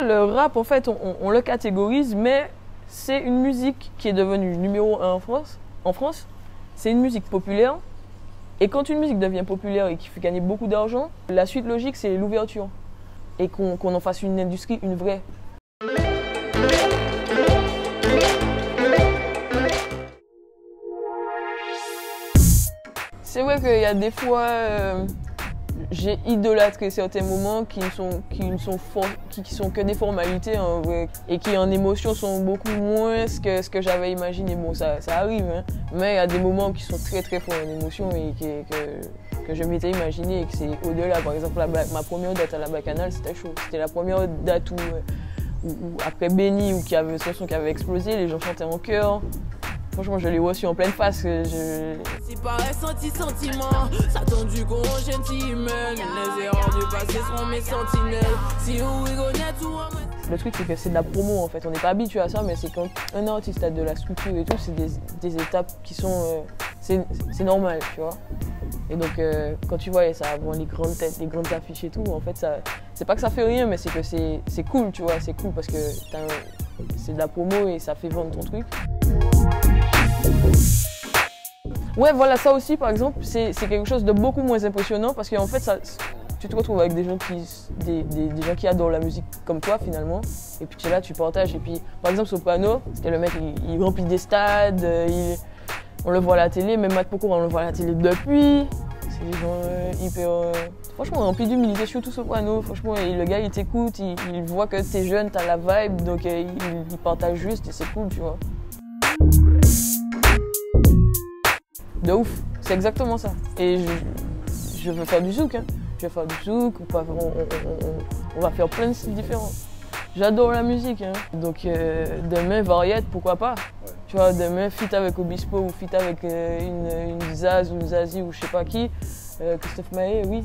Le rap, en fait, on le catégorise, mais c'est une musique qui est devenue numéro 1 en France. C'est une musique populaire. Et quand une musique devient populaire et qui fait gagner beaucoup d'argent, la suite logique, c'est l'ouverture. Et qu'on en fasse une industrie, une vraie. C'est vrai qu'il y a des fois, j'ai idolâtré certains moments qui sont que des formalités en vrai, et qui en émotion sont beaucoup moins que ce que j'avais imaginé. Bon, ça arrive, hein, mais il y a des moments qui sont très très forts en émotion et que je m'étais imaginé et que c'est au-delà. Par exemple, ma première date à la Bacchanal, c'était chaud. C'était la première date où après Béni, où qui avait ce son qui avait explosé, les gens chantaient en chœur. Franchement, je l'ai reçu en pleine face. Si par sentiment, ça tendu qu'on gentleman. Les erreurs du passé seront mes sentinelles. Si vous rigolez tout. Le truc, c'est que c'est de la promo en fait. On n'est pas habitué à ça, mais c'est quand un artiste a de la structure et tout, c'est des étapes qui sont. C'est normal, tu vois. Et donc, quand tu vois ça avant les grandes têtes, les grandes affiches et tout, en fait, c'est pas que ça fait rien, mais c'est que c'est cool, tu vois. C'est cool parce que c'est de la promo et ça fait vendre ton truc. Ouais, voilà, ça aussi, par exemple, c'est quelque chose de beaucoup moins impressionnant parce qu'en fait, tu te retrouves avec des gens qui adorent la musique comme toi, finalement. Et puis tu es là, tu partages. Et puis, par exemple, Soprano, c'était le mec, il remplit des stades, on le voit à la télé, même Matt Pokora, on le voit à la télé depuis. C'est des gens hyper. Franchement, rempli d'humilité, surtout Soprano. Franchement, et le gars, il t'écoute, il voit que t'es jeune, t'as la vibe, donc il partage juste et c'est cool, tu vois. De ouf, c'est exactement ça. Et je veux faire du zouk, hein. Je veux faire du zouk, on va faire plein de styles différents. J'adore la musique, hein. Donc demain, variette, pourquoi pas. Ouais. Tu vois, demain, feat avec Obispo ou feat avec une Zaz ou une Zazie ou je sais pas qui, Christophe Maé, oui.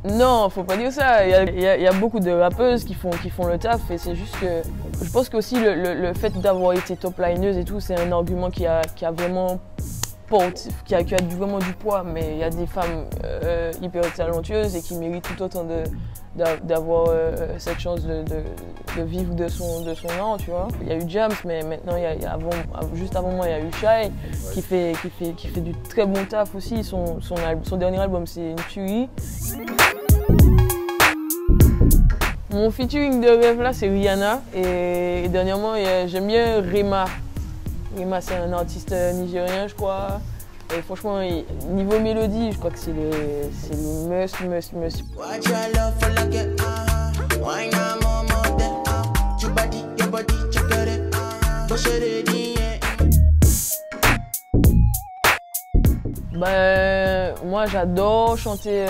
Non, faut pas dire ça. Il y a beaucoup de rappeuses qui font le taf et c'est juste que je pense qu'aussi le fait d'avoir été top lineuse et tout, c'est un argument qui a vraiment qui a vraiment du poids. Mais il y a des femmes hyper talentueuses et qui méritent tout autant d'avoir cette chance de vivre de son art, tu vois. Il y a eu Jams, mais maintenant juste avant moi, il y a eu Shai qui fait du très bon taf aussi. Son dernier album, c'est une tuerie. Mon featuring de rêve là, c'est Rihanna et dernièrement j'aime bien Rema. Rema, c'est un artiste nigérien, je crois. Et franchement, niveau mélodie, je crois que c'est le must. Moi j'adore chanter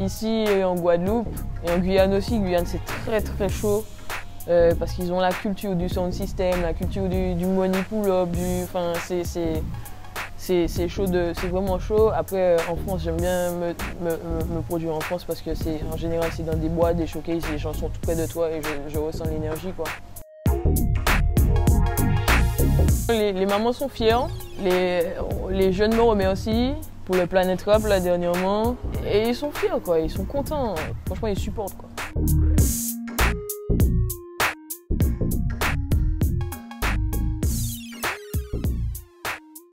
ici en Guadeloupe et en Guyane aussi. Guyane c'est très très chaud parce qu'ils ont la culture du sound system, la culture du money pull-up, c'est chaud, c'est vraiment chaud. Après en France j'aime bien me produire en France parce que en général c'est dans des bois, des showcases, les gens sont tout près de toi et je ressens l'énergie quoi. Les mamans sont fières, les jeunes me remercient pour le Planet Rap là dernièrement et ils sont fiers quoi, ils sont contents, franchement ils supportent quoi.